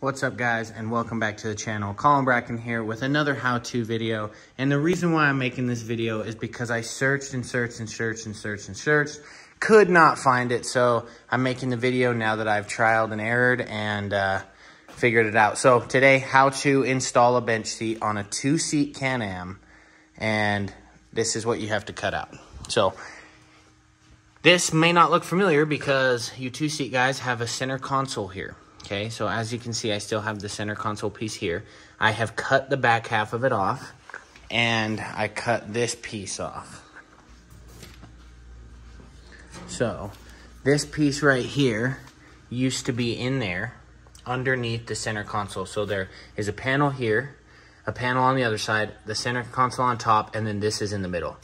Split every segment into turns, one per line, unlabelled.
What's up guys, and welcome back to the channel. Colin Bracken here with another how-to video. And the reason why I'm making this video is because I searched and searched and searched and searched and searched, could not find it. So I'm making the video now that I've trialed and errored and figured it out. So today, how to install a bench seat on a 2-seat Can-Am, and this is what you have to cut out. So this may not look familiar because you 2-seat guys have a center console here. Okay, so as you can see, I still have the center console piece here. I have cut the back half of it off, and I cut this piece off. So this piece right here used to be in there underneath the center console. So there is a panel here, a panel on the other side, the center console on top, and then this is in the middle.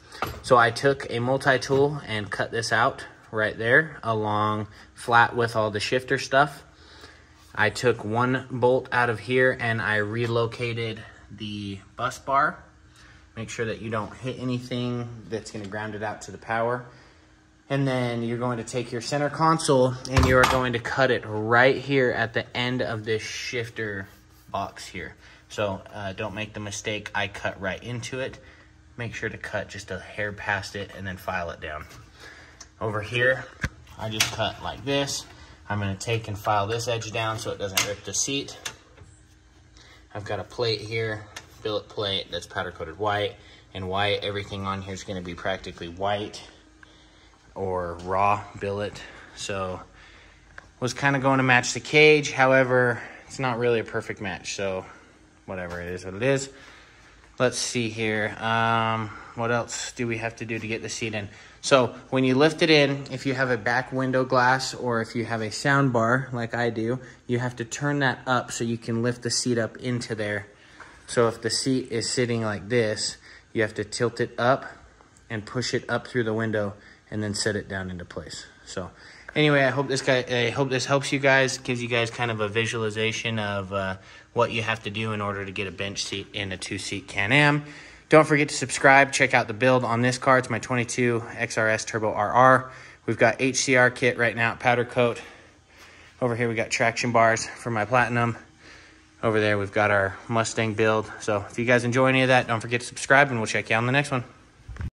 So I took a multi-tool and cut this out right there along flat with all the shifter stuff. I took one bolt out of here and I relocated the bus bar. Make sure that you don't hit anything that's going to ground it out to the power. And then you're going to take your center console and you're going to cut it right here at the end of this shifter box here. So don't make the mistake, I cut right into it. Make sure to cut just a hair past it and then file it down. Over here, I just cut like this. I'm going to take and file this edge down so it doesn't rip the seat. I've got a plate here, billet plate that's powder coated white, and white, everything on here is going to be practically white or raw billet. So was kind of going to match the cage, however, it's not really a perfect match, so whatever, it is what it is. Let's see here. What else do we have to do to get the seat in? So when you lift it in, if you have a back window glass or if you have a sound bar like I do, you have to turn that up so you can lift the seat up into there. So if the seat is sitting like this, you have to tilt it up and push it up through the window and then set it down into place. So anyway, I hope this helps you guys, gives you guys kind of a visualization of what you have to do in order to get a bench seat in a 2-seat Can-Am. Don't forget to subscribe. Check out the build on this car. It's my 22 XRS Turbo RR. We've got HCR kit right now at powder coat. Over here we got traction bars for my Platinum. Over there we've got our Mustang build. So if you guys enjoy any of that, don't forget to subscribe and we'll check you out on the next one.